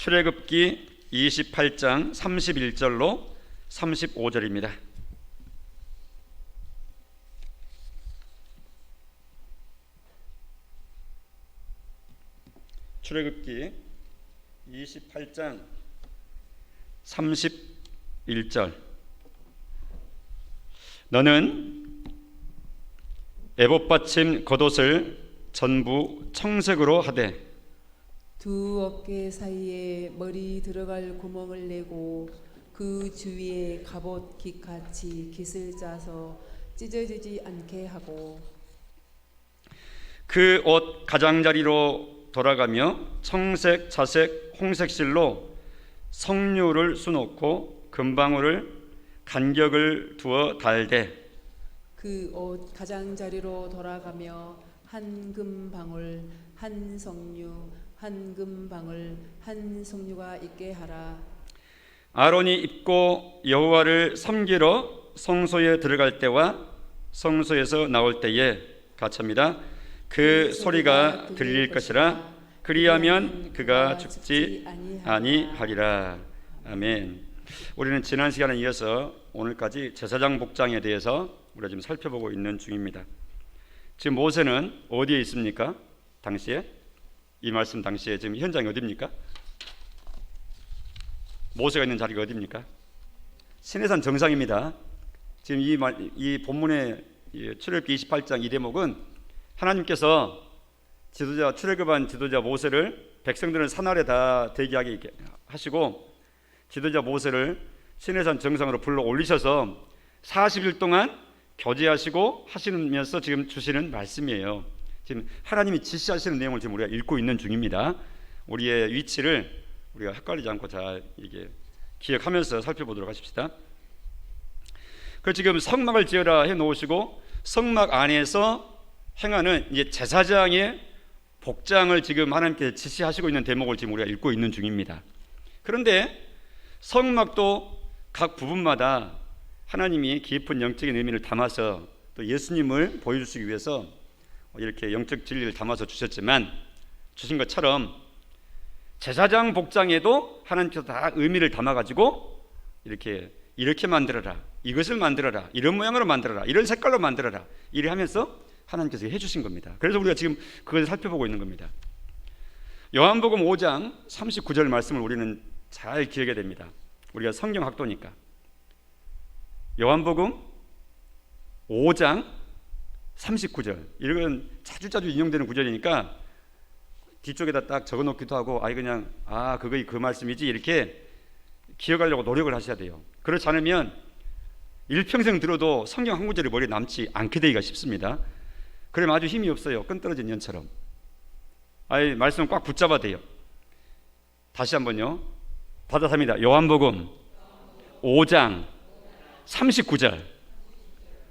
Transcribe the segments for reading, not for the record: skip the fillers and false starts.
출애굽기 28장 31절로 35절입니다. 출애굽기 28장 31절. 너는 에봇받침 겉옷을 전부 청색으로 하되 두 어깨 사이에 머리 들어갈 구멍을 내고 그 주위에 갑옷 깃같이 깃을 짜서 찢어지지 않게 하고 그 옷 가장자리로 돌아가며 청색, 자색, 홍색 실로 석류를 수놓고 금방울을 간격을 두어 달되 그 옷 가장자리로 돌아가며 한 금방울 한 석류 한 금방울 한 석류가 있게 하라. 아론이 입고 여호와를 섬기러 성소에 들어갈 때와 성소에서 나올 때에 가차입니다. 그 소리가 들릴 것이라. 그리하면 그가 죽지 아니하리라. 아멘. 우리는 지난 시간에 이어서 오늘까지 제사장 복장에 대해서 우리가 지금 살펴보고 있는 중입니다. 지금 모세는 어디에 있습니까? 당시에 이 말씀 당시에 지금 현장이 어디입니까? 모세가 있는 자리가 어디입니까? 시내산 정상입니다. 지금 이 본문의 출애굽기 28장 이 대목은 하나님께서 출애굽한 지도자 모세를 백성들은 산 아래 다 대기하게 하시고 지도자 모세를 시내산 정상으로 불러 올리셔서 40일 동안 교제하시고 하시면서 지금 주시는 말씀이에요. 지금 하나님이 지시하시는 내용을 지금 우리가 읽고 있는 중입니다. 우리의 위치를 우리가 헷갈리지 않고 잘 이게 기억하면서 살펴보도록 하십시다. 그 지금 성막을 지어라 해 놓으시고 성막 안에서 행하는 이제 제사장의 복장을 지금 하나님께 지시하시고 있는 대목을 지금 우리가 읽고 있는 중입니다. 그런데 성막도 각 부분마다 하나님이 깊은 영적인 의미를 담아서 또 예수님을 보여주시기 위해서 이렇게 영적 진리를 담아서 주신 것처럼 제사장 복장에도 하나님께서 다 의미를 담아가지고 이렇게 만들어라, 이것을 만들어라, 이런 모양으로 만들어라, 이런 색깔로 만들어라, 이래 하면서 하나님께서 해주신 겁니다. 그래서 우리가 지금 그것을 살펴보고 있는 겁니다. 요한복음 5장 39절 말씀을 우리는 잘 기억해야 됩니다. 우리가 성경학도니까. 요한복음 5장 39절, 이건 자주 인용되는 구절이니까 뒤쪽에다 딱 적어놓기도 하고 그거 그 말씀이지 이렇게 기억하려고 노력을 하셔야 돼요. 그렇지 않으면 일평생 들어도 성경 한 구절이 머리에 남지 않게 되기가 쉽습니다. 그러면 아주 힘이 없어요. 끈 떨어진 연처럼. 말씀을 꽉 붙잡아야 돼요. 다시 한번요. 받아삽니다. 요한복음 5장 39절.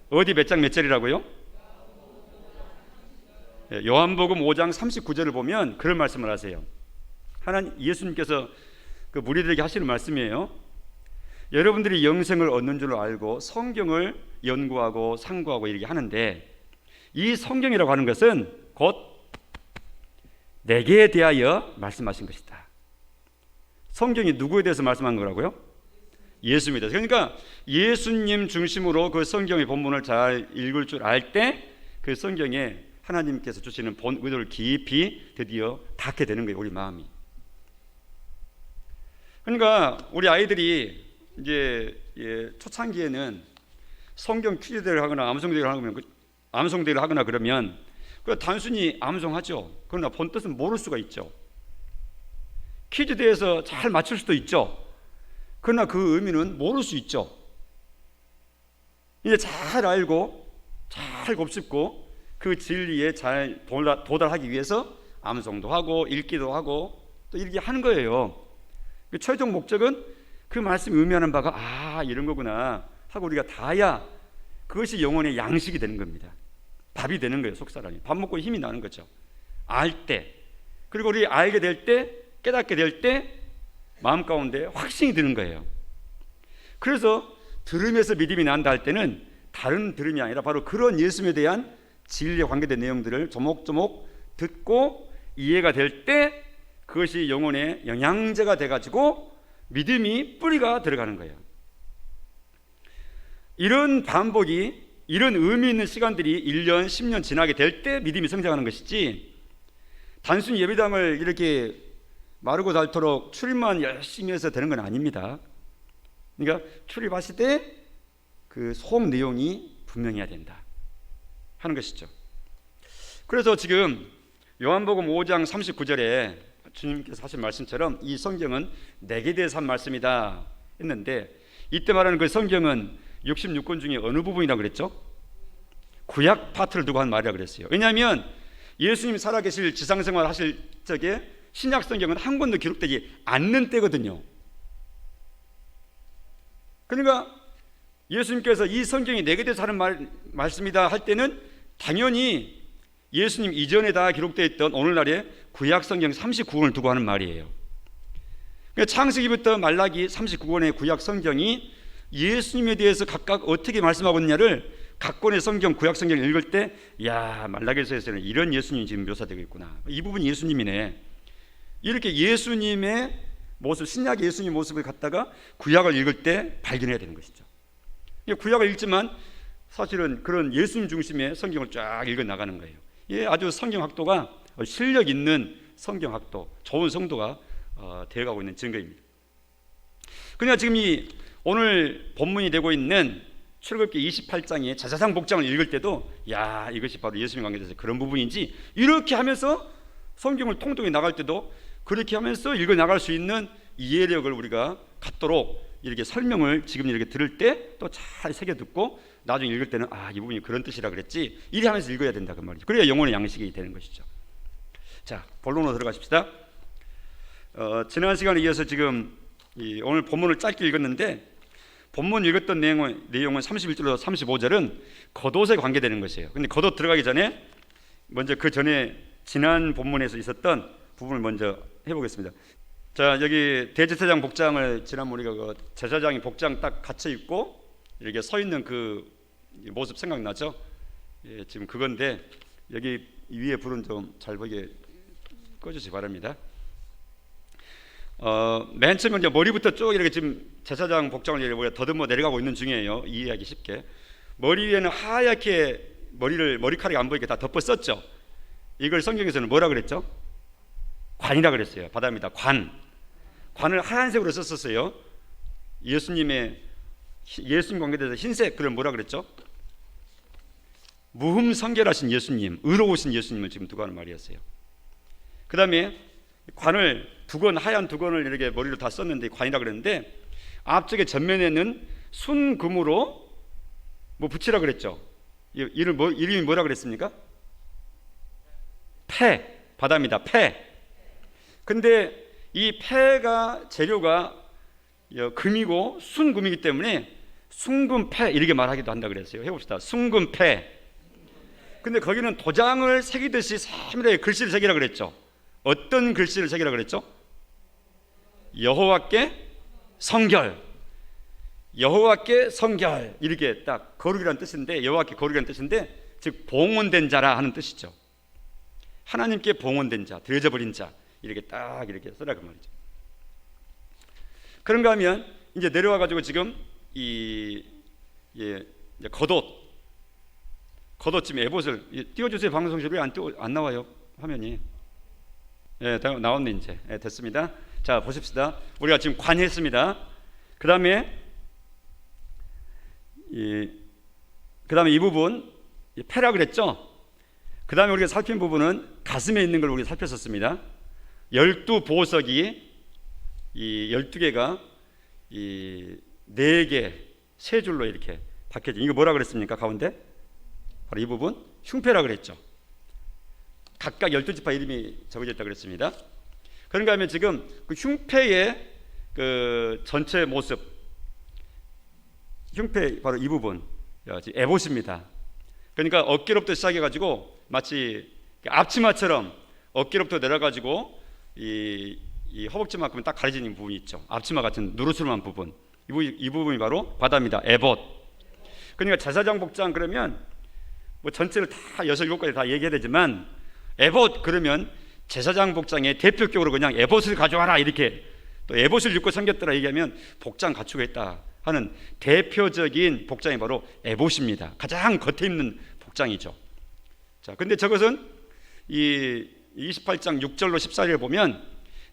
어디 몇 장 몇 절이라고요? 요한복음 5장 39절을 보면 그런 말씀을 하세요. 예수님께서 그 무리들에게 하시는 말씀이에요. 여러분들이 영생을 얻는 줄 알고 성경을 연구하고 상고하고 이렇게 하는데 이 성경이라고 하는 것은 곧 내게 대하여 말씀하신 것이다. 성경이 누구에 대해서 말씀한 거라고요? 예수입니다. 그러니까 예수님 중심으로 그 성경의 본문을 잘 읽을 줄 알 때 그 성경에 하나님께서 주시는 본 의도를 깊이 드디어 닿게 되는 거예요. 우리 마음이. 그러니까 우리 아이들이 이제 초창기에는 성경 퀴즈대회를 하거나 암송대회를 하거나 그러면 그 단순히 암송하죠. 그러나 본 뜻은 모를 수가 있죠. 퀴즈대회에서 잘 맞출 수도 있죠. 그러나 그 의미는 모를 수 있죠. 이제 잘 알고 잘 곱씹고 그 진리에 잘 도달하기 위해서 암송도 하고 읽기도 하고 또 이렇게 하는 거예요. 그 최종 목적은 그 말씀이 의미하는 바가 이런 거구나 하고 우리가 다야 그것이 영혼의 양식이 되는 겁니다. 밥이 되는 거예요. 속사람이 밥 먹고 힘이 나는 거죠. 알 때, 그리고 우리 알게 될 때, 깨닫게 될 때 마음 가운데 확신이 드는 거예요. 그래서 들음에서 믿음이 난다 할 때는 다른 들음이 아니라 바로 그런 예수님에 대한 진리에 관계된 내용들을 조목조목 듣고 이해가 될 때 그것이 영혼의 영양제가 돼가지고 믿음이 뿌리가 들어가는 거예요. 이런 반복이, 이런 의미 있는 시간들이 1년, 10년 지나게 될 때 믿음이 성장하는 것이지, 단순히 예배당을 이렇게 마르고 닳도록 출입만 열심히 해서 되는 건 아닙니다. 그러니까 출입하실 때 그 속 내용이 분명해야 된다 하는 것이죠. 그래서 지금 요한복음 5장 39절에 주님께서 하신 말씀처럼 이 성경은 내게 대해서 한 말씀이다 했는데, 이때 말하는 그 성경은 66권 중에 어느 부분이라고 그랬죠? 구약 파트를 두고 한 말이라 그랬어요. 왜냐하면 예수님이 살아계실 지상생활 하실 적에 신약 성경은 한 권도 기록되지 않는 때거든요. 그러니까 예수님께서 이 성경이 내게 대해서 하는 말씀이다 할 때는 당연히 예수님 이전에 다 기록되어 있던 오늘날의 구약 성경 39권을 두고 하는 말이에요. 그러니까 창세기부터 말라기 39권의 구약 성경이 예수님에 대해서 각각 어떻게 말씀하고 있느냐를 각 권의 성경, 구약 성경을 읽을 때, 야, 말라기서에서는 이런 예수님이 지금 묘사되고 있구나, 이 부분이 예수님이네, 이렇게 예수님의 모습, 신약 예수님 모습을 갖다가 구약을 읽을 때 발견해야 되는 것이죠. 구약을 읽지만 사실은 그런 예수님 중심의 성경을 쫙 읽어 나가는 거예요. 예, 아주 성경학도가 실력 있는 성경학도, 좋은 성도가 되어가고 있는 증거입니다. 그러나 지금 이 오늘 본문이 되고 있는 출애굽기 28장의 제사장 복장을 읽을 때도, 야, 이것이 바로 예수님 관계에서 그런 부분인지, 이렇게 하면서 성경을 통독해 나갈 때도 그렇게 하면서 읽어 나갈 수 있는 이해력을 우리가 갖도록 이렇게 설명을 지금 이렇게 들을 때 또 잘 새겨 듣고 나중에 읽을 때는, 아, 이 부분이 그런 뜻이라 그랬지, 이래 하면서 읽어야 된다 그 말이죠. 그래야 영혼의 양식이 되는 것이죠. 자, 본론으로 들어가십시다. 지난 시간에 이어서 지금 오늘 본문을 짧게 읽었는데, 본문 읽었던 내용은 31절로 35절은 겉옷에 관계되는 것이에요. 근데 겉옷 들어가기 전에 먼저 그 전에 지난 본문에서 있었던 부분을 먼저 해보겠습니다. 자, 여기 대제사장 복장을 지난번 우리가 그 제사장이 복장 딱 갖춰 입고 이렇게 서 있는 그 모습 생각나죠? 예, 지금 그건데 여기 위에 불은 좀 잘 보게 꺼주시기 바랍니다. 맨 처음에 이제 머리부터 쭉 이렇게 지금 제사장 복장을 이렇게 더듬어 내려가고 있는 중이에요. 이해하기 쉽게. 머리 위에는 하얗게 머리카락이 안 보이게 다 덮어 썼죠. 이걸 성경에서는 뭐라 그랬죠? 관이라 그랬어요. 받아입니다. 관을 하얀색으로 썼었어요. 예수님 관계에 대해서 흰색, 그럼 뭐라 그랬죠? 무흠성결하신 예수님, 의로우신 예수님을 지금 두고 하는 말이었어요. 그 다음에 관을 하얀 두건을 이렇게 머리로 다 썼는데 관이라 그랬는데, 앞쪽에 전면에는 순금으로 뭐 붙이라 그랬죠. 이름이 뭐라 그랬습니까? 패, 바다입니다. 패. 근데 이 패가 재료가 금이고 순금이기 때문에 순금패 이렇게 말하기도 한다 그랬어요. 해봅시다. 순금패. 근데 거기는 도장을 새기듯이 세밀하게 글씨를 새기라 그랬죠. 어떤 글씨를 새기라 그랬죠? 여호와께 성결, 여호와께 성결, 이렇게 딱 거룩이라는 뜻인데, 여호와께 거룩이라는 뜻인데, 즉 봉헌된 자라 하는 뜻이죠. 하나님께 봉헌된 자, 드려져버린 자, 이렇게 딱 이렇게 써라 그 말이죠. 그런가 하면 이제 내려와 가지고 지금 이제 겉옷 지금 에봇을 띄워주세요. 방송실 왜 안 나와요? 화면이. 예, 나왔네 이제. 예, 됐습니다. 자, 보십시다. 우리가 지금 관했습니다. 그 다음에 이 부분 패라 그랬죠. 그 다음에 우리가 살핀 부분은 가슴에 있는 걸 우리가 살폈었습니다. 12보석이 이 12개가 이 4개 세 줄로 이렇게 박혀진, 이거 뭐라 그랬습니까? 가운데 바로 이 부분 흉패라 그랬죠. 각각 12지파 이름이 적어져 있다고 그랬습니다. 그런가 하면 지금 그 흉패의 그 전체 모습, 흉패 바로 이 부분 에봇입니다. 그러니까 어깨로부터 시작해 가지고 마치 앞치마처럼 어깨로부터 내려 가지고 이 허벅지만큼은 딱 가려지는 부분이 있죠. 앞치마 같은 누르스름한 부분, 이 부분이 바로 바다입니다. 에봇. 그러니까 제사장 복장 그러면 뭐 전체를 다 6, 7가지 다 얘기해야 되지만, 에봇 그러면 제사장 복장에 대표격으로 그냥 에봇을 가져와라 이렇게, 또 에봇을 입고 섬겼더라 얘기하면 복장 갖추고 있다 하는 대표적인 복장이 바로 에봇입니다. 가장 겉에 입는 복장이죠. 자, 근데 저것은 이 28장 6절로 14절을 보면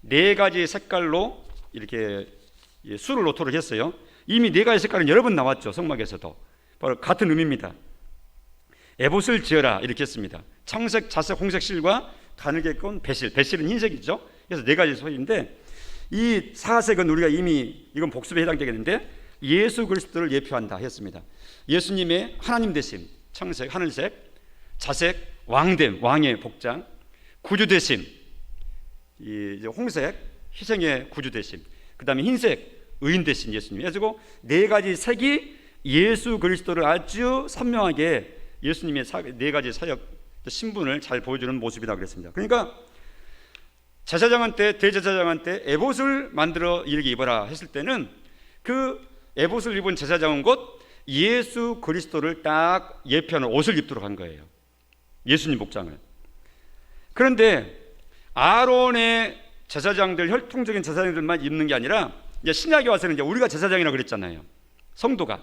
네 가지 색깔로 이렇게 수를 놓도록 했어요. 이미 네 가지 색깔은 여러 번 나왔죠. 성막에서도. 바로 같은 의미입니다. 에봇을 지어라 이렇게 했습니다. 청색, 자색, 홍색 실과 가늘게 꼰 배실, 배실은 흰색이죠. 그래서 네 가지 소리인데, 이 사색은 우리가 이미, 이건 복습에 해당되겠는데, 예수 그리스도를 예표한다 했습니다. 예수님의 하나님 되심, 청색, 하늘색, 자색, 왕됨, 왕의 복장, 구주 되심, 이 홍색, 희생의 구주 되심, 그 다음에 흰색, 의인 되신 예수님. 그래서 네 가지 색이 예수 그리스도를 아주 선명하게 예수님의 네 가지 사역 신분을 잘 보여주는 모습이라고 그랬습니다. 그러니까 제사장한테, 대제사장한테 에봇을 만들어 이렇게 입어라 했을 때는 그 에봇을 입은 제사장은 곧 예수 그리스도를 딱 예표하는 옷을 입도록 한 거예요. 예수님 복장을. 그런데 아론의 제사장들, 혈통적인 제사장들만 입는 게 아니라 이제 신약에 와서는 이제 우리가 제사장이라고 그랬잖아요. 성도가.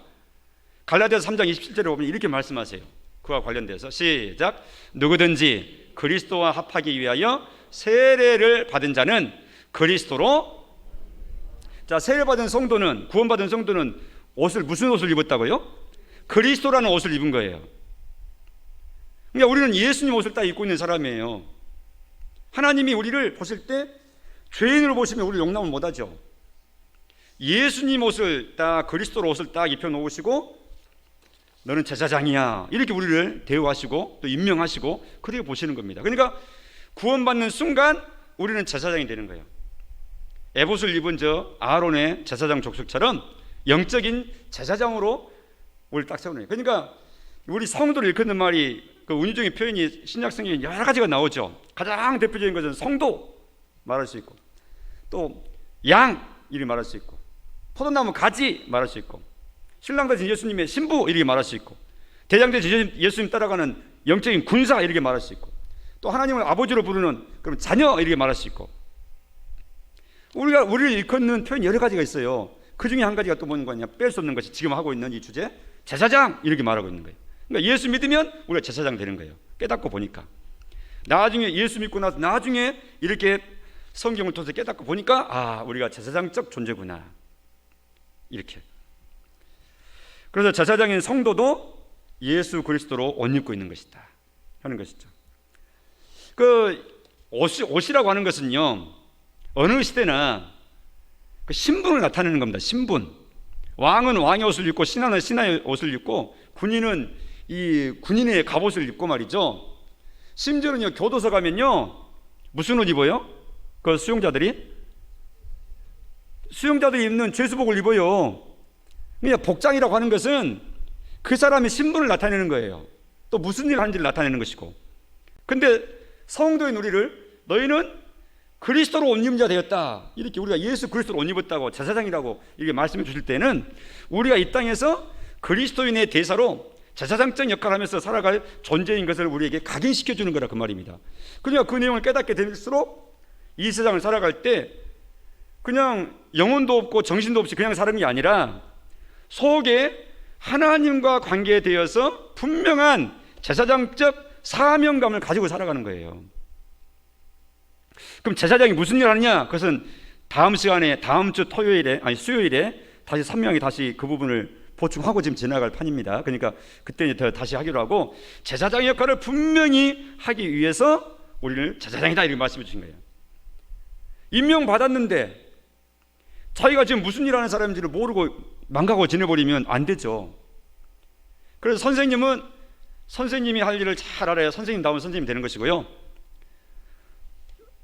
갈라디아서 3장 27절에 보면 이렇게 말씀하세요. 그와 관련돼서 시작. 누구든지 그리스도와 합하기 위하여 세례를 받은 자는 그리스도로. 자, 세례받은 성도는, 구원받은 성도는 옷을, 무슨 옷을 입었다고요? 그리스도라는 옷을 입은 거예요. 그러니까 우리는 예수님 옷을 딱 입고 있는 사람이에요. 하나님이 우리를 보실 때 죄인으로 보시면 우리를 용납을 못하죠. 예수님 옷을 딱, 그리스도로 옷을 딱 입혀놓으시고 너는 제사장이야 이렇게 우리를 대우하시고 또 임명하시고 그렇게 보시는 겁니다. 그러니까 구원받는 순간 우리는 제사장이 되는 거예요. 에봇을 입은 저 아론의 제사장 족속처럼 영적인 제사장으로 우리를 딱 세우는 거예요. 그러니까 우리 성도를 일컫는 말이, 그 운유적인 표현이 신약 성경에 여러 가지가 나오죠. 가장 대표적인 것은 성도 말할 수 있고, 또 양 이렇게 말할 수 있고, 포도나무 가지 말할 수 있고, 신랑 되신 예수님의 신부 이렇게 말할 수 있고, 대장 되신 예수님 따라가는 영적인 군사 이렇게 말할 수 있고, 또 하나님을 아버지로 부르는 그럼 자녀 이렇게 말할 수 있고, 우리가 우리를 일컫는 표현이 여러 가지가 있어요. 그 중에 한 가지가 또 뭔 거냐, 뺄 수 없는 것이 지금 하고 있는 이 주제, 제사장 이렇게 말하고 있는 거예요. 그러니까 예수 믿으면 우리가 제사장 되는 거예요. 깨닫고 보니까. 나중에 예수 믿고 나서 나중에 이렇게 성경을 통해서 깨닫고 보니까 아, 우리가 제사장적 존재구나 이렇게. 그래서 제사장인 성도도 예수 그리스도로 옷 입고 있는 것이다 하는 것이죠. 그 옷이라고 하는 것은요, 어느 시대나 그 신분을 나타내는 겁니다. 신분. 왕은 왕의 옷을 입고 신하는 신하의 옷을 입고 군인은 이 군인의 갑옷을 입고 말이죠. 심지어는요, 교도소 가면요 무슨 옷 입어요? 그 수용자들이 입는 죄수복을 입어요. 그러니까 복장이라고 하는 것은 그 사람의 신분을 나타내는 거예요. 또 무슨 일을 하는지를 나타내는 것이고. 근데 성도인 우리를 너희는 그리스도로 옷 입은 자 되었다 이렇게, 우리가 예수 그리스도로 옷 입었다고 제사장이라고 이렇게 말씀해 주실 때는 우리가 이 땅에서 그리스도인의 대사로 제사장적 역할을 하면서 살아갈 존재인 것을 우리에게 각인시켜 주는 거라 그 말입니다. 그러니까 그 내용을 깨닫게 될수록 이 세상을 살아갈 때 그냥 영혼도 없고 정신도 없이 그냥 사는 게 아니라 속에 하나님과 관계되어서 분명한 제사장적 사명감을 가지고 살아가는 거예요. 그럼 제사장이 무슨 일을 하느냐? 그것은 다음 시간에, 다음 주 수요일에 다시 선명하게 다시 그 부분을 보충하고 지금 지나갈 판입니다. 그러니까 그때 다시 하기로 하고, 제사장의 역할을 분명히 하기 위해서 우리를 제사장이다 이렇게 말씀해 주신 거예요. 임명받았는데 자기가 지금 무슨 일 하는 사람인지를 모르고 망가고 지내버리면 안 되죠. 그래서 선생님이 할 일을 잘 알아야 선생님다운 선생님이 되는 것이고요.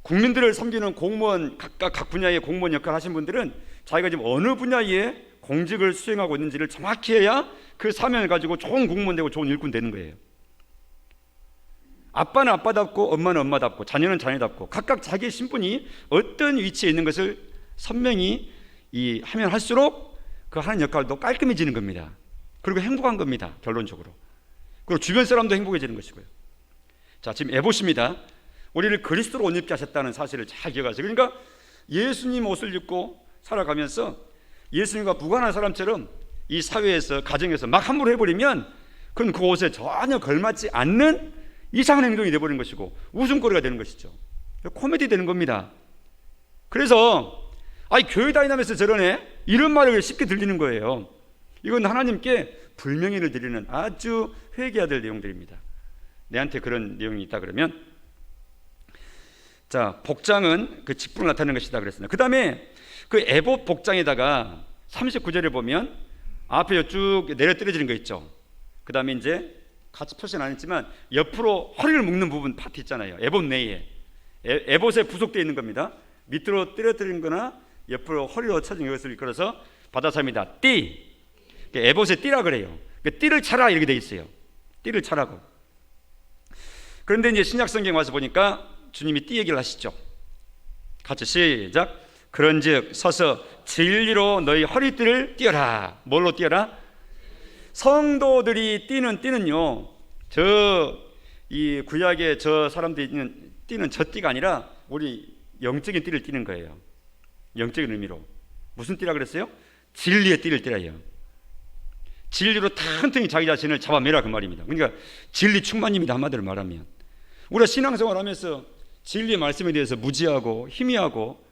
국민들을 섬기는 공무원, 각 분야의 공무원 역할을 하신 분들은 자기가 지금 어느 분야에 공직을 수행하고 있는지를 정확히 해야 그 사명을 가지고 좋은 공무원 되고 좋은 일꾼 되는 거예요. 아빠는 아빠답고 엄마는 엄마답고 자녀는 자녀답고 각각 자기의 신분이 어떤 위치에 있는 것을 선명히 하면 할수록 그 하는 역할도 깔끔해지는 겁니다. 그리고 행복한 겁니다. 결론적으로. 그리고 주변 사람도 행복해지는 것이고요. 자, 지금 에봇입니다. 우리를 그리스도로 옷 입게 하셨다는 사실을 잘 기억하세요. 그러니까 예수님 옷을 입고 살아가면서 예수님과 무관한 사람처럼 이 사회에서 가정에서 막 함부로 해버리면 그건 그 옷에 전혀 걸맞지 않는 이상한 행동이 되어버리는 것이고 웃음거리가 되는 것이죠. 코미디 되는 겁니다. 그래서 교회 다니면서 저러네? 이런 말을 쉽게 들리는 거예요. 이건 하나님께 불명예를 드리는 아주 회개해야 될 내용들입니다. 내한테 그런 내용이 있다 그러면, 자, 복장은 그 직분을 나타내는 것이다 그랬습니다. 그 다음에 그 에봇 복장에다가 39절에 보면 앞에 쭉 내려 떨어지는 거 있죠. 그 다음에 이제 같이 표시는 안 했지만 옆으로 허리를 묶는 부분 파트 있잖아요. 에봇 내에 에봇에 부속되어 있는 겁니다. 밑으로 떨어뜨린 거나 옆으로 허리로 쳐진 것을 일컬어서 바다사입니다. 띠, 에봇의 띠라 그래요. 띠를 차라 이렇게 돼 있어요. 띠를 차라고. 그런데 이제 신약 성경 와서 보니까 주님이 띠 얘기를 하시죠. 같이 시작. 그런즉 서서 진리로 너희 허리띠를 띠어라. 뭘로 띠어라? 성도들이 띠는 띠는요, 이 구약의 저 사람들이 있는 띠는 저 띠가 아니라 우리 영적인 띠를 띠는 거예요. 영적인 의미로. 무슨 띠라 그랬어요? 진리의 띠를 띠라요. 진리로 튼튼히 자기 자신을 잡아매라 그 말입니다. 그러니까 진리 충만입니다. 한마디로 말하면 우리가 신앙생활 하면서 진리의 말씀에 대해서 무지하고 희미하고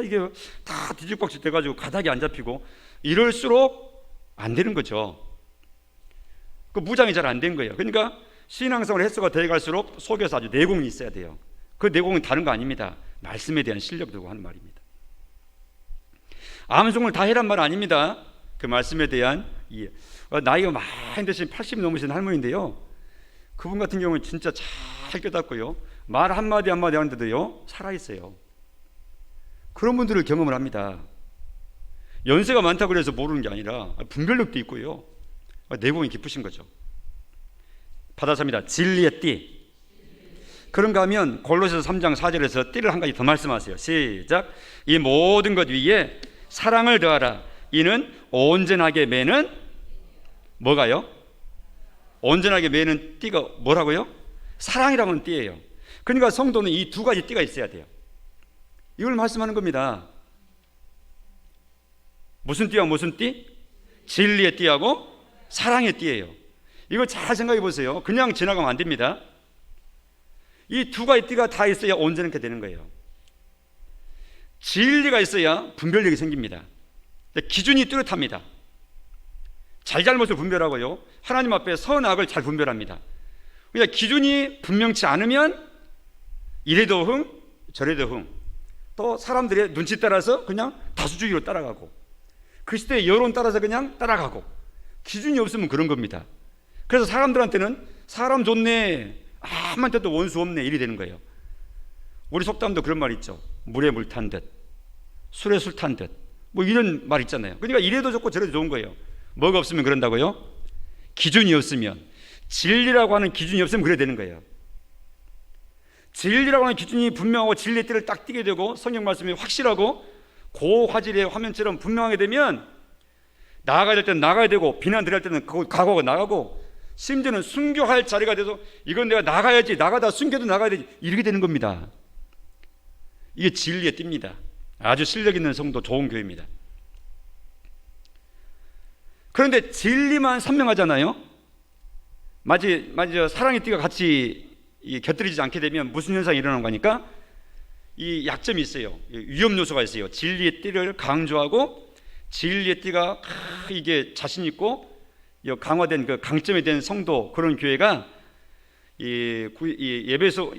이게 다 뒤죽박죽 돼가지고 가닥이 안 잡히고 이럴수록 안 되는 거죠. 그 무장이 잘 안 된 거예요. 그러니까 신앙생활 횟수가 돼갈수록 속에서 아주 내공이 있어야 돼요. 그 내공은 다른 거 아닙니다. 말씀에 대한 실력도 하는 말입니다. 암송을 다 해란 말 아닙니다. 그 말씀에 대한 나이가 많이 드신 80 넘으신 할머니인데요, 그분 같은 경우는 진짜 잘 깨닫고요, 말 한마디 한마디 하는데도요 살아있어요. 그런 분들을 경험을 합니다. 연세가 많다고 해서 모르는 게 아니라 분별력도 있고요, 내공이 깊으신 거죠. 바다사입니다. 진리의 띠. 그런가 하면 골로새서 3장 4절에서 띠를 한 가지 더 말씀하세요. 시작. 이 모든 것 위에 사랑을 더하라. 이는 온전하게 매는 뭐가요? 온전하게 매는 띠가 뭐라고요? 사랑이라고 하는 띠예요. 그러니까 성도는 이 두 가지 띠가 있어야 돼요. 이걸 말씀하는 겁니다. 무슨 띠와 무슨 띠? 진리의 띠하고 사랑의 띠예요. 이거 잘 생각해 보세요. 그냥 지나가면 안 됩니다. 이 두 가지 띠가 다 있어야 온전하게 되는 거예요. 진리가 있어야 분별력이 생깁니다. 기준이 뚜렷합니다. 잘잘못을 분별하고요, 하나님 앞에 선악을 잘 분별합니다. 그러니까 기준이 분명치 않으면 이래도 흥 저래도 흥, 또 사람들의 눈치 따라서 그냥 다수주의로 따라가고 그 시대의 여론 따라서 그냥 따라가고, 기준이 없으면 그런 겁니다. 그래서 사람들한테는 사람 좋네, 아무한테도 원수 없네 이리 되는 거예요. 우리 속담도 그런 말 있죠. 물에 물 탄 듯, 술에 술 탄 듯, 뭐 이런 말 있잖아요. 그러니까 이래도 좋고 저래도 좋은 거예요. 뭐가 없으면 그런다고요? 기준이 없으면, 진리라고 하는 기준이 없으면 그래 되는 거예요. 진리라고 하는 기준이 분명하고 진리의 띠를 딱 띠게 되고 성경 말씀이 확실하고 고화질의 화면처럼 분명하게 되면 나아가야 될 때는 나가야 되고 비난드릴 때는 각오하고 나가고, 심지어는 순교할 자리가 돼서 이건 내가 나가야지, 나가다 순교도 나가야 되지, 이렇게 되는 겁니다. 이게 진리의 띠입니다. 아주 실력 있는 성도, 좋은 교회입니다. 그런데 진리만 선명하잖아요. 마치 사랑의 띠가 같이 곁들이지 않게 되면 무슨 현상이 일어나는 거니까 이 약점이 있어요. 위험 요소가 있어요. 진리의 띠를 강조하고 진리의 띠가 이게 자신 있고 강화된 그 강점이 된 성도, 그런 교회가 예배소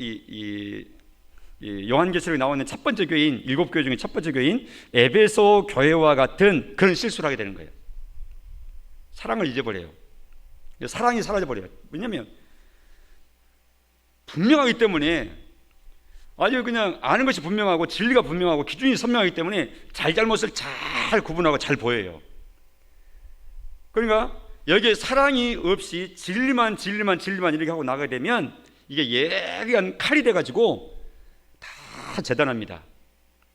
요한계시록에 나오는 첫 번째 교회인, 7교회 중에 첫 번째 교회인 에베소 교회와 같은 그런 실수를 하게 되는 거예요. 사랑을 잊어버려요. 사랑이 사라져버려요. 왜냐하면 분명하기 때문에, 아주 그냥 아는 것이 분명하고 진리가 분명하고 기준이 선명하기 때문에 잘잘못을 잘 구분하고 잘 보여요. 그러니까 여기에 사랑이 없이 진리만 이렇게 하고 나가게 되면 이게 예리한 칼이 돼가지고 다 재단합니다.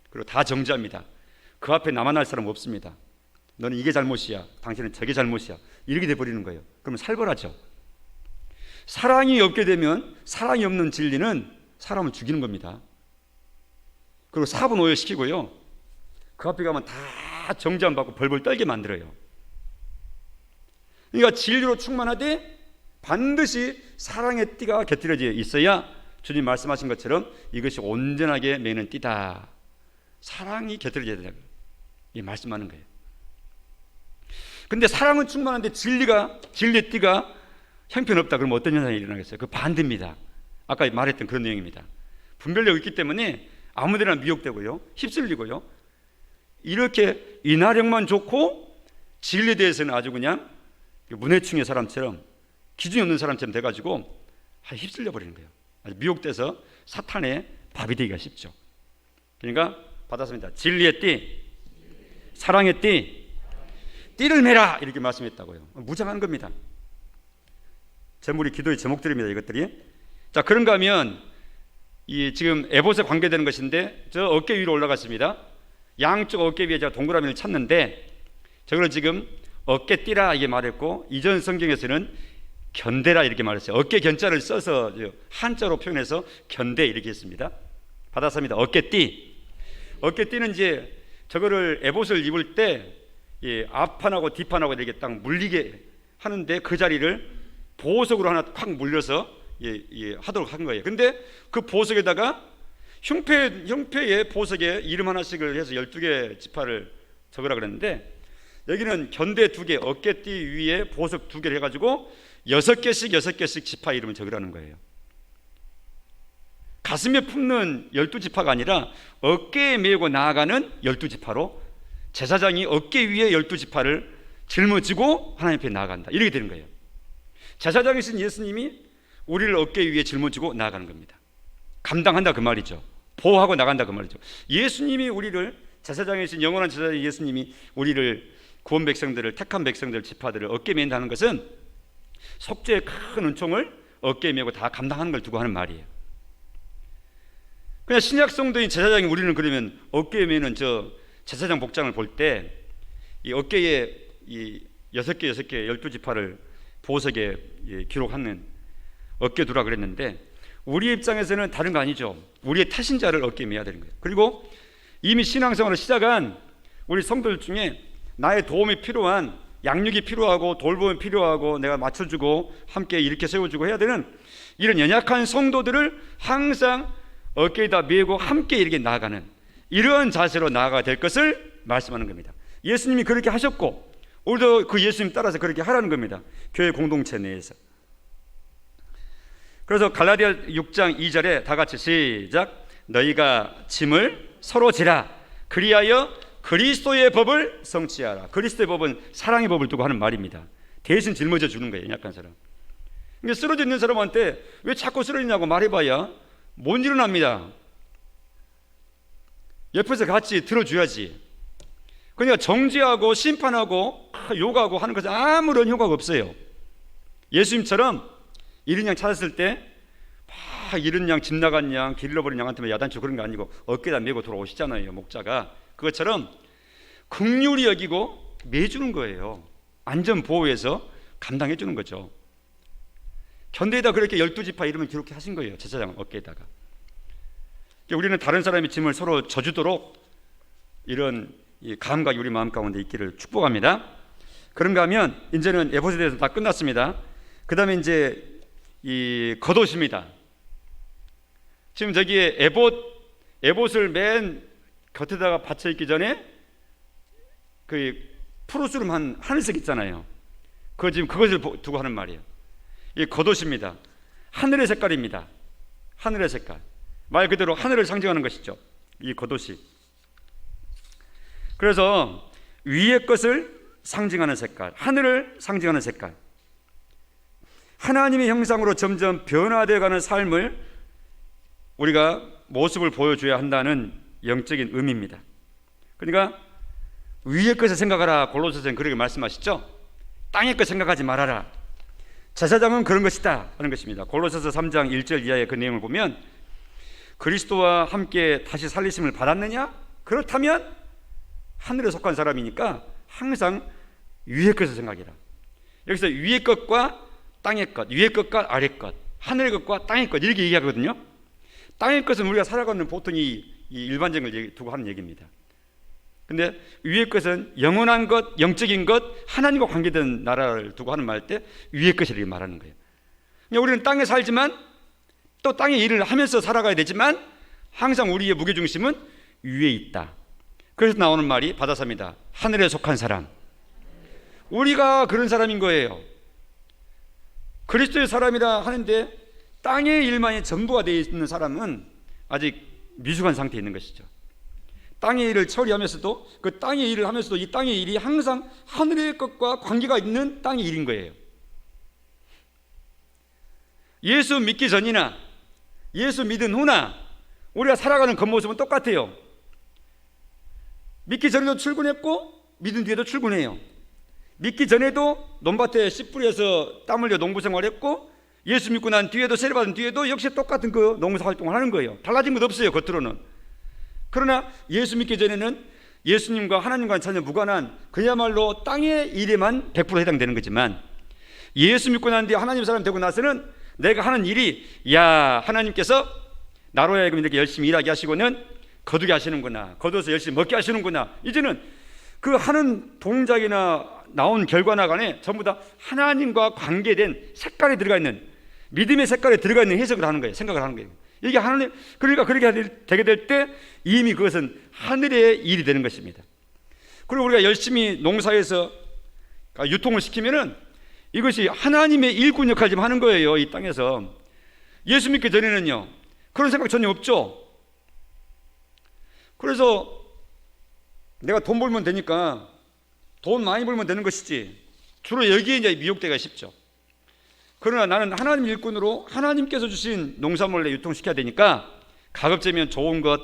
그리고 다 정지합니다. 그 앞에 남아날 사람 없습니다. 너는 이게 잘못이야, 당신은 저게 잘못이야, 이렇게 돼버리는 거예요. 그러면 살벌하죠. 사랑이 없게 되면, 사랑이 없는 진리는 사람을 죽이는 겁니다. 그리고 사분 오열시키고요, 그 앞에 가면 다 정죄안 받고 벌벌 떨게 만들어요. 그러니까 진리로 충만하되 반드시 사랑의 띠가 곁들여져 있어야 주님 말씀하신 것처럼 이것이 온전하게 매는 띠다. 사랑이 곁들여져야 된다. 이 말씀하는 거예요. 근데 사랑은 충만한데 진리의 띠가 형편없다. 그러면 어떤 현상이 일어나겠어요? 그 반대입니다. 아까 말했던 그런 내용입니다. 분별력이 있기 때문에 아무데나 미혹되고요, 휩쓸리고요, 이렇게 인하력만 좋고 진리에 대해서는 아주 그냥 문해충의 사람처럼, 기준이 없는 사람처럼 돼가지고 휩쓸려 버리는 거예요. 아주 미혹돼서 사탄의 밥이 되기가 쉽죠. 그러니까 받았습니다. 진리의 띠, 사랑의 띠, 띠를 매라 이렇게 말씀했다고요. 무장하는 겁니다. 우리 기도의 제목들입니다, 이것들이. 자, 그런가 하면 이 지금 에봇에 관계되는 것인데, 저 어깨 위로 올라갔습니다. 양쪽 어깨 위에 제가 동그라미를 찾는데, 저걸 지금 어깨띠라 이게 말했고, 이전 성경에서는 견대라 이렇게 말했어요. 어깨 견자를 써서 한자로 표현해서 견대 이렇게 했습니다. 받았습니다. 어깨띠. 어깨띠는 이제 저거를 에봇을 입을 때 앞판하고 뒷판하고 이렇게 딱 물리게 하는데, 그 자리를 보석으로 하나 콱 물려서 하도록 한 거예요. 근데 그 보석에다가 흉패의 보석에 이름 하나씩을 해서 12개 지파를 적으라 그랬는데, 여기는 견대 2개, 어깨띠 위에 보석 2개를 해가지고 6개씩 지파 이름을 적으라는 거예요. 가슴에 품는 12지파가 아니라 어깨에 메고 나아가는 12지파로 제사장이 어깨 위에 12지파를 짊어지고 하나님 앞에 나아간다, 이렇게 되는 거예요. 제사장이신 예수님이 우리를 어깨 위에 짊어지고 나아가는 겁니다. 감당한다 그 말이죠. 보호하고 나간다 그 말이죠. 예수님이 우리를, 제사장이신 영원한 제사장 예수님이 우리를, 구원 백성들을, 택한 백성들, 지파들을 어깨에 맨다는 것은 속죄의 큰 은총을 어깨에 메고 다 감당하는 걸 두고 하는 말이에요. 그냥 신약 성도인 제사장이 우리는 그러면 어깨에 메는 저 제사장 복장을 볼 때 이 어깨에 이 6개 12지파를 보석에 기록하는 어깨 두라 그랬는데, 우리 입장에서는 다른 거 아니죠. 우리의 태신자를 어깨에 메야 되는 거예요. 그리고 이미 신앙생활을 시작한 우리 성도들 중에 나의 도움이 필요한, 양육이 필요하고 돌봄이 필요하고 내가 맞춰주고 함께 이렇게 세워주고 해야 되는 이런 연약한 성도들을 항상 어깨에다 메고 함께 이렇게 나아가는 이런 자세로 나아가야 될 것을 말씀하는 겁니다. 예수님이 그렇게 하셨고 우리도 그 예수님 따라서 그렇게 하라는 겁니다. 교회 공동체 내에서. 그래서 갈라디아 6장 2절에 다 같이 시작. 너희가 짐을 서로 지라. 그리하여 그리스도의 법을 성취하라. 그리스도의 법은 사랑의 법을 두고 하는 말입니다. 대신 짊어져 주는 거예요, 약한 사람. 그러니까 쓰러져 있는 사람한테 왜 자꾸 쓰러지냐고 말해봐야 못 일어납니다. 옆에서 같이 들어줘야지. 그러니까 정죄하고 심판하고 욕하고 하는 것은 아무런 효과가 없어요. 예수님처럼 이른 양 찾았을 때 막 이른 양, 집 나간 양, 길 잃어버린 양한테 야단치고 그런 거 아니고 어깨에다 메고 돌아오시잖아요, 목자가. 그것처럼 긍휼히 여기고 매주는 거예요. 안전보호해서 감당해 주는 거죠. 견대에다 그렇게 12지파 이름을 기록해 하신 거예요, 제사장 어깨에다가. 우리는 다른 사람의 짐을 서로 져주도록 이런 감각이 우리 마음 가운데 있기를 축복합니다. 그런가 하면 이제는 에봇에 대해서 다 끝났습니다. 그 다음에 이제 이 겉옷입니다. 지금 저기에 에봇을 맨 겉에다가 받쳐 있기 전에 그 푸르스름한 하늘색 있잖아요. 그거 지금 그것을 두고 하는 말이에요. 이 겉옷입니다. 하늘의 색깔입니다. 하늘의 색깔. 말 그대로 하늘을 상징하는 것이죠, 이 겉옷이. 그래서 위의 것을 상징하는 색깔, 하늘을 상징하는 색깔, 하나님의 형상으로 점점 변화되어가는 삶을 우리가 모습을 보여줘야 한다는 영적인 의미입니다. 그러니까 위의 것을 생각하라, 골로새서는 그렇게 말씀하시죠. 땅의 것 생각하지 말아라. 제사장은 그런 것이다 하는 것입니다. 골로새서 3장 1절 이하의 그 내용을 보면, 그리스도와 함께 다시 살리심을 받았느냐? 그렇다면 하늘에 속한 사람이니까 항상 위의 것을 생각해라. 여기서 위의 것과 땅의 것, 위의 것과 아래 것, 하늘의 것과 땅의 것 이렇게 얘기하거든요. 땅의 것은 우리가 살아가는 보통 이 일반적인 걸 두고 하는 얘기입니다. 근데 위의 것은 영원한 것, 영적인 것, 하나님과 관계된 나라를 두고 하는 말 때 위의 것이라고 말하는 거예요. 그러니까 우리는 땅에 살지만 또 땅의 일을 하면서 살아가야 되지만 항상 우리의 무게중심은 위에 있다. 그래서 나오는 말이 바다사입니다. 하늘에 속한 사람. 우리가 그런 사람인 거예요. 그리스도의 사람이라 하는데 땅의 일만이 전부가 되어 있는 사람은 아직 미숙한 상태에 있는 것이죠. 땅의 일을 처리하면서도 그 땅의 일을 하면서도 이 땅의 일이 항상 하늘의 것과 관계가 있는 땅의 일인 거예요. 예수 믿기 전이나 예수 믿은 후나 우리가 살아가는 겉모습은 똑같아요. 믿기 전에도 출근했고 믿은 뒤에도 출근해요. 믿기 전에도 논밭에 씨 뿌려서 땀 흘려 농부 생활했고 예수 믿고 난 뒤에도 세례받은 뒤에도 역시 똑같은 그 농사 활동을 하는 거예요. 달라진 것 없어요, 겉으로는. 그러나 예수 믿기 전에는 예수님과 하나님과는 전혀 무관한 그야말로 땅의 일에만 100% 해당되는 거지만 예수 믿고 난 뒤에 하나님 사람 되고 나서는 내가 하는 일이 야 하나님께서 나로 하여금 이렇게 열심히 일하게 하시고는 거두게 하시는구나, 거둬서 열심히 먹게 하시는구나. 이제는 그 하는 동작이나 나온 결과나 간에 전부 다 하나님과 관계된 색깔이 들어가 있는 믿음의 색깔에 들어가 있는 해석을 하는 거예요. 생각을 하는 거예요. 이게 하나님, 그러니까 그렇게 되게 될 때 이미 그것은 하늘의 일이 되는 것입니다. 그리고 우리가 열심히 농사에서 유통을 시키면은 이것이 하나님의 일꾼 역할 좀 하는 거예요. 이 땅에서. 예수 믿기 전에는요 그런 생각 전혀 없죠. 그래서 내가 돈 벌면 되니까 돈 많이 벌면 되는 것이지 주로 여기에 이제 미혹되기가 쉽죠. 그러나 나는 하나님 일꾼으로 하나님께서 주신 농산물을 유통시켜야 되니까 가급적이면 좋은 것,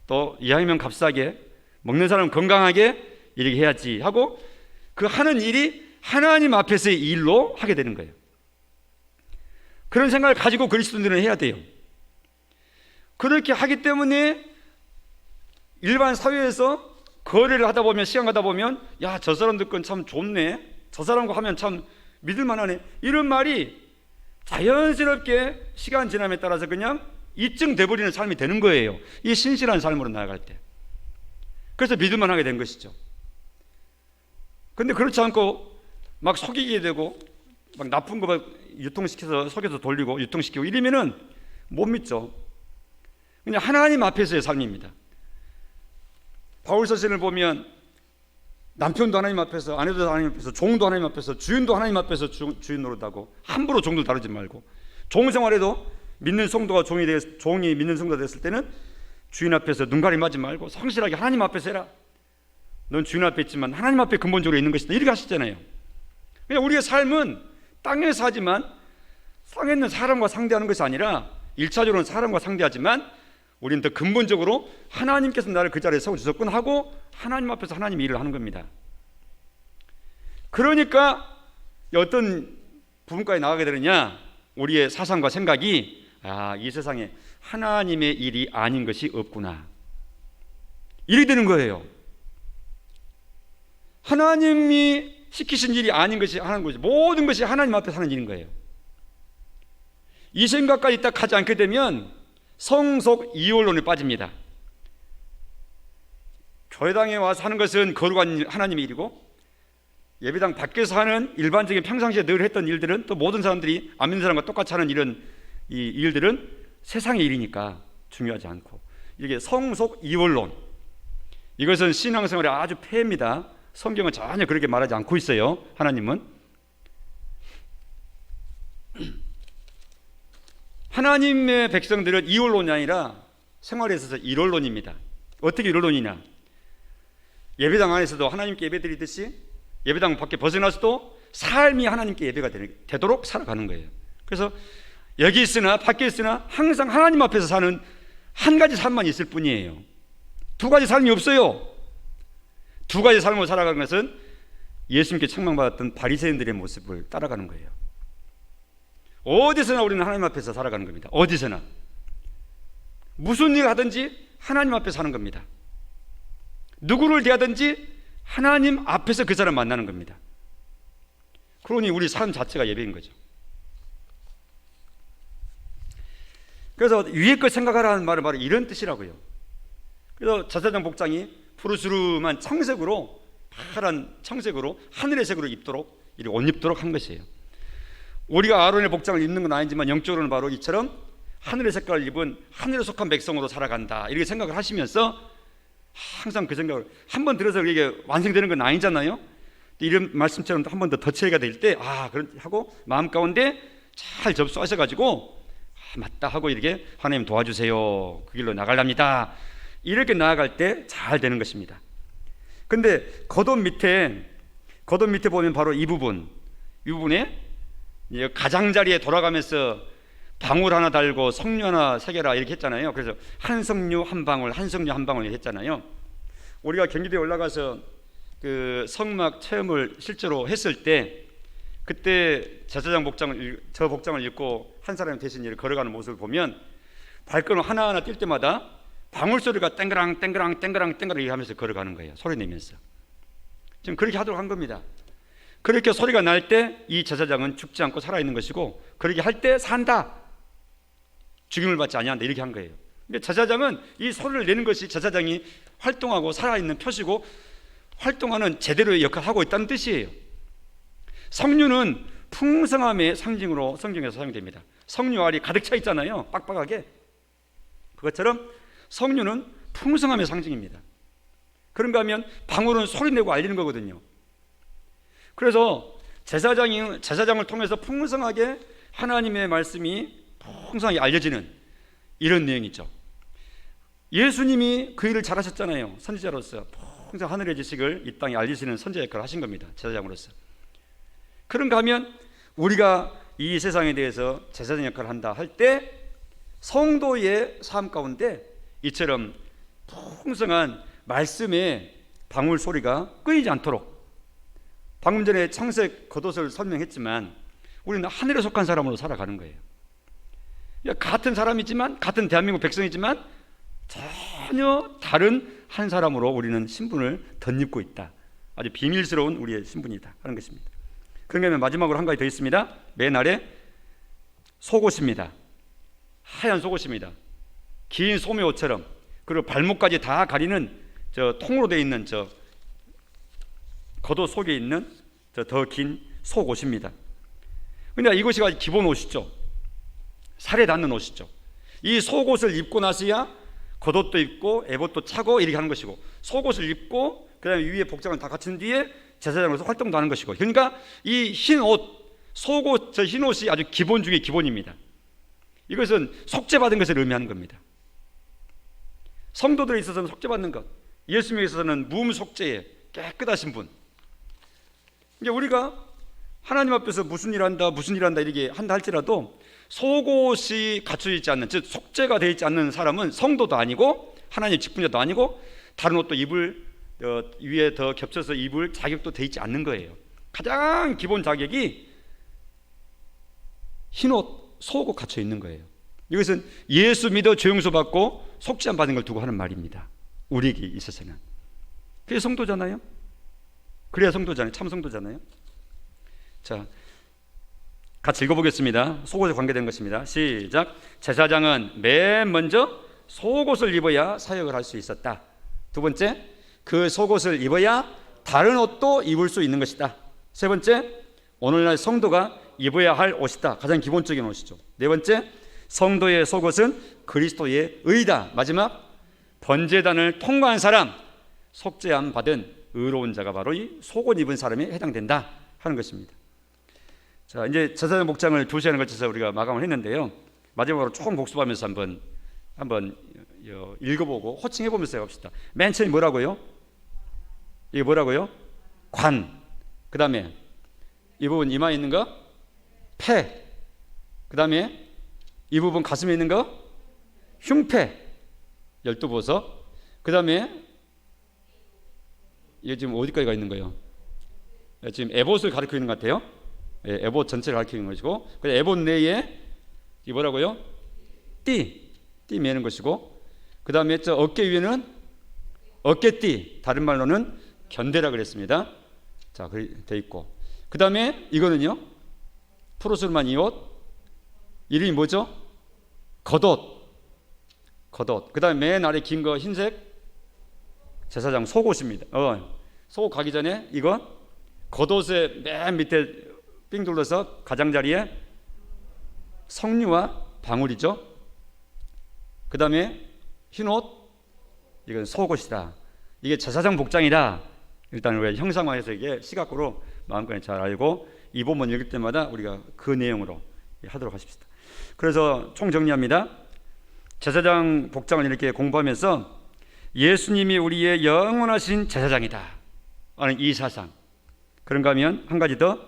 또 이왕이면 값싸게, 먹는 사람은 건강하게 이렇게 해야지 하고 그 하는 일이 하나님 앞에서의 일로 하게 되는 거예요. 그런 생각을 가지고 그리스도인들은 해야 돼요. 그렇게 하기 때문에 일반 사회에서 거래를 하다 보면, 시간 가다 보면 야, 저 사람들 건 참 좋네, 저 사람과 하면 참 믿을만하네, 이런 말이 자연스럽게 시간 지남에 따라서 그냥 입증돼 버리는 삶이 되는 거예요. 이 신실한 삶으로 나아갈 때. 그래서 믿을만하게 된 것이죠. 근데 그렇지 않고 막 속이게 되고 막 나쁜 거 막 유통시켜서 속여서 돌리고 유통시키고 이러면은 못 믿죠. 그냥 하나님 앞에서의 삶입니다. 바울 서신을 보면 남편도 하나님 앞에서, 아내도 하나님 앞에서, 종도 하나님 앞에서, 주인도 하나님 앞에서 주인 노릇하고 함부로 종들 다루지 말고, 종 생활에도 믿는 성도가 종이 믿는 성도가 됐을 때는 주인 앞에서 눈가림하지 말고 성실하게 하나님 앞에서 해라. 넌 주인 앞에 있지만 하나님 앞에 근본적으로 있는 것이다, 이렇게 하시잖아요. 그냥 우리의 삶은 땅에서 하지만 땅에 있는 사람과 상대하는 것이 아니라 1차적으로는 사람과 상대하지만 우리는 더 근본적으로 하나님께서 나를 그 자리에 세워주셨군 하고 하나님 앞에서 하나님 일을 하는 겁니다. 그러니까 어떤 부분까지 나가게 되느냐, 우리의 사상과 생각이 이 세상에 하나님의 일이 아닌 것이 없구나, 이렇게 되는 거예요. 하나님이 시키신 일이 아닌 것이 하는 것이, 모든 것이 하나님 앞에서 하는 일인 거예요. 이 생각까지 딱 하지 않게 되면 성속 이원론에 빠집니다. 교회당에 와서 하는 것은 거룩한 하나님의 일이고, 예배당 밖에서 하는 일반적인 평상시에 늘 했던 일들은, 또 모든 사람들이 안 믿는 사람과 똑같이 하는 일은, 이 일들은 세상의 일이니까 중요하지 않고, 이게 성속 이원론, 이것은 신앙생활에 아주 폐해입니다. 성경은 전혀 그렇게 말하지 않고 있어요. 하나님은 하나님의 백성들은 이원론이 아니라 생활에 있어서 일원론입니다. 어떻게 일원론이냐, 예배당 안에서도 하나님께 예배드리듯이 예배당 밖에 벗어나서도 삶이 하나님께 예배가 되도록 살아가는 거예요. 그래서 여기 있으나 밖에 있으나 항상 하나님 앞에서 사는 한 가지 삶만 있을 뿐이에요. 두 가지 삶이 없어요. 두 가지 삶을 살아가는 것은 예수님께 책망받았던 바리새인들의 모습을 따라가는 거예요. 어디서나 우리는 하나님 앞에서 살아가는 겁니다. 어디서나 무슨 일을 하든지 하나님 앞에서 하는 겁니다. 누구를 대하든지 하나님 앞에서 그 사람 만나는 겁니다. 그러니 우리 삶 자체가 예배인 거죠. 그래서 위에 거 생각하라는 말은 바로 이런 뜻이라고요. 그래서 제사장 복장이 푸르스름한 청색으로, 파란 청색으로 하늘의 색으로 입도록, 이렇게 옷 입도록 한 것이에요. 우리가 아론의 복장을 입는 건 아니지만 영적으로는 바로 이처럼 하늘의 색깔을 입은 하늘에 속한 백성으로 살아간다, 이렇게 생각을 하시면서 항상 그 생각을 한 번 들어서 이게 완성되는 건 아니잖아요. 이런 말씀처럼 한 번 더 덧처리가 될 때 그런 하고 마음 가운데 잘 접수하셔가지고 맞다 하고 이렇게 하나님 도와주세요, 그 길로 나가랍니다, 이렇게 나아갈 때 잘 되는 것입니다. 근데 겉옷 밑에 보면 바로 이 부분에 가장자리에 돌아가면서 방울 하나 달고 석류 하나 새겨라 이렇게 했잖아요. 그래서 한 석류 한 방울, 한 석류 한 방울 했잖아요. 우리가 경기도에 올라가서 그 성막 체험을 실제로 했을 때, 그때 제사장 저 복장을 입고 한 사람이 대신 이렇게 걸어가는 모습을 보면 발걸음 하나하나 뛸 때마다 방울 소리가 땡그랑 땡그랑 땡그랑 땡그랑 하면서 걸어가는 거예요. 소리 내면서. 지금 그렇게 하도록 한 겁니다. 그렇게 소리가 날 때 이 제사장은 죽지 않고 살아있는 것이고, 그렇게 할 때 산다, 죽임을 받지 아니한다, 이렇게 한 거예요. 근데 제사장은 이 소리를 내는 것이 제사장이 활동하고 살아있는 표시고 활동하는 제대로의 역할을 하고 있다는 뜻이에요. 석류는 풍성함의 상징으로 성경에서 사용됩니다. 석류 알이 가득 차 있잖아요, 빡빡하게. 그것처럼 석류는 풍성함의 상징입니다. 그런가 하면 방울은 소리 내고 알리는 거거든요. 그래서 제사장을 통해서 풍성하게 하나님의 말씀이 풍성하게 알려지는 이런 내용이죠. 예수님이 그 일을 잘하셨잖아요. 선지자로서 풍성 하늘의 지식을 이 땅에 알리시는 선지자 역할을 하신 겁니다, 제사장으로서. 그런가 하면 우리가 이 세상에 대해서 제사장 역할을 한다 할 때 성도의 삶 가운데 이처럼 풍성한 말씀의 방울 소리가 끊이지 않도록, 방금 전에 청색 겉옷을 설명했지만 우리는 하늘에 속한 사람으로 살아가는 거예요. 같은 사람이지만, 같은 대한민국 백성이지만 전혀 다른 한 사람으로 우리는 신분을 덧입고 있다. 아주 비밀스러운 우리의 신분이다 하는 것입니다. 그러면 마지막으로 한 가지 더 있습니다. 맨 아래 속옷입니다. 하얀 속옷입니다. 긴 소매옷처럼, 그리고 발목까지 다 가리는 저 통으로 되어 있는 저 겉옷 속에 있는 저 더 긴 속옷입니다. 근데 이것이 기본 옷이죠. 살에 닿는 옷이죠. 이 속옷을 입고 나서야 겉옷도 입고 에봇도 차고 이렇게 하는 것이고, 속옷을 입고 그다음에 위에 복장을 다 갖춘 뒤에 제사장으로서 활동도 하는 것이고, 그러니까 이 흰 옷, 속옷, 저 흰 옷이 아주 기본 중에 기본입니다. 이것은 속죄받은 것을 의미하는 겁니다. 성도들에 있어서는 속죄받는 것, 예수님에 있어서는 무속죄의 깨끗하신 분. 이제 우리가 하나님 앞에서 무슨 일 한다 이렇게 한다 할지라도 속옷이 갖춰져 있지 않는, 즉 속죄가 되어 있지 않는 사람은 성도도 아니고 하나님 직분자도 아니고 다른 옷도 위에 더 겹쳐서 입을 자격도 되어 있지 않는 거예요. 가장 기본 자격이 흰옷, 속옷 갖춰 있는 거예요. 이것은 예수 믿어 죄 용서 받고 속죄함 받은 걸 두고 하는 말입니다. 우리에게 있어서는. 그게 성도잖아요. 그래야 성도잖아요. 참 성도잖아요. 자, 같이 읽어보겠습니다. 속옷에 관계된 것입니다. 시작. 제사장은 맨 먼저 속옷을 입어야 사역을 할 수 있었다. 두 번째, 그 속옷을 입어야 다른 옷도 입을 수 있는 것이다. 세 번째, 오늘날 성도가 입어야 할 옷이다. 가장 기본적인 옷이죠. 네 번째, 성도의 속옷은 그리스도의 의다. 마지막, 번제단을 통과한 사람, 속죄함 받은 의로운 자가 바로 이 속옷 입은 사람에 해당된다 하는 것입니다. 자, 이제 제사장 복장을 2시간에 걸쳐서 우리가 마감을 했는데요. 마지막으로 총 복습하면서 한번 읽어보고 호칭해보면서 해봅시다. 맨 처음에 뭐라고요? 이게 뭐라고요? 관. 그 다음에 이 부분 이마에 있는 거? 폐. 그 다음에 이 부분 가슴에 있는 거? 흉패. 12보석. 그 다음에 이게 지금 어디까지 가 있는 거예요? 지금 에봇을 가리키고 있는 것 같아요. 에봇 전체를 가리키는 것이고, 에봇 내에 이 뭐라고요? 띠 매는 것이고, 그 다음에 저 어깨 위에는 어깨띠, 다른 말로는 견대라 그랬습니다. 자, 돼 있고, 그 다음에 이거는요, 푸르스름한 이 옷, 이름이 뭐죠? 겉옷. 그 다음에 맨 아래 긴 거 흰색 제사장 속옷입니다. 속옷 가기 전에 이거 겉옷의 맨 밑에 삥 둘러서 가장자리에 성류와 방울이죠. 그 다음에 흰옷, 이건 속옷이다. 이게 제사장 복장이다. 일단 우리가 형상화해서 이게 시각으로 마음껏 잘 알고 이 본문 읽을 때마다 우리가 그 내용으로 하도록 하십시다. 그래서 총정리합니다. 제사장 복장을 이렇게 공부하면서 예수님이 우리의 영원하신 제사장이다 하는 이 사상. 그런가 하면 한 가지 더,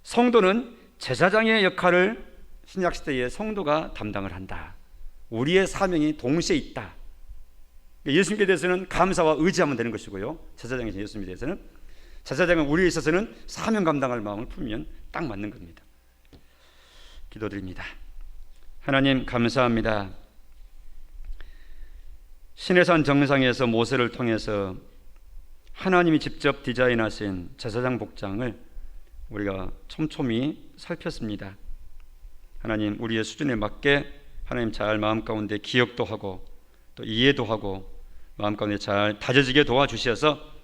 성도는 제사장의 역할을 신약시대의 성도가 담당을 한다. 우리의 사명이 동시에 있다. 예수님께 대해서는 감사와 의지하면 되는 것이고요, 제사장이신 예수님에 대해서는, 제사장은 우리에 있어서는 사명 감당할 마음을 품으면 딱 맞는 겁니다. 기도드립니다. 하나님 감사합니다. 시내산 정상에서 모세를 통해서 하나님이 직접 디자인하신 제사장 복장을 우리가 촘촘히 살폈습니다. 하나님, 우리의 수준에 맞게 하나님 잘 마음 가운데 기억도 하고 또 이해도 하고 마음 가운데 잘 다져지게 도와주셔서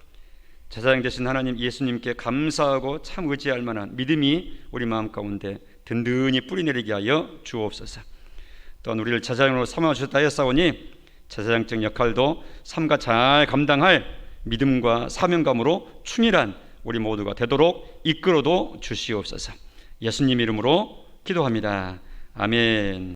제사장 되신 하나님 예수님께 감사하고 참 의지할 만한 믿음이 우리 마음 가운데 든든히 뿌리내리게 하여 주옵소서. 또한 우리를 제사장으로 삼아주셨다 하였사오니 제사장적 역할도 삼가 잘 감당할 믿음과 사명감으로 충실한 우리 모두가 되도록 이끌어도 주시옵소서. 예수님 이름으로 기도합니다. 아멘.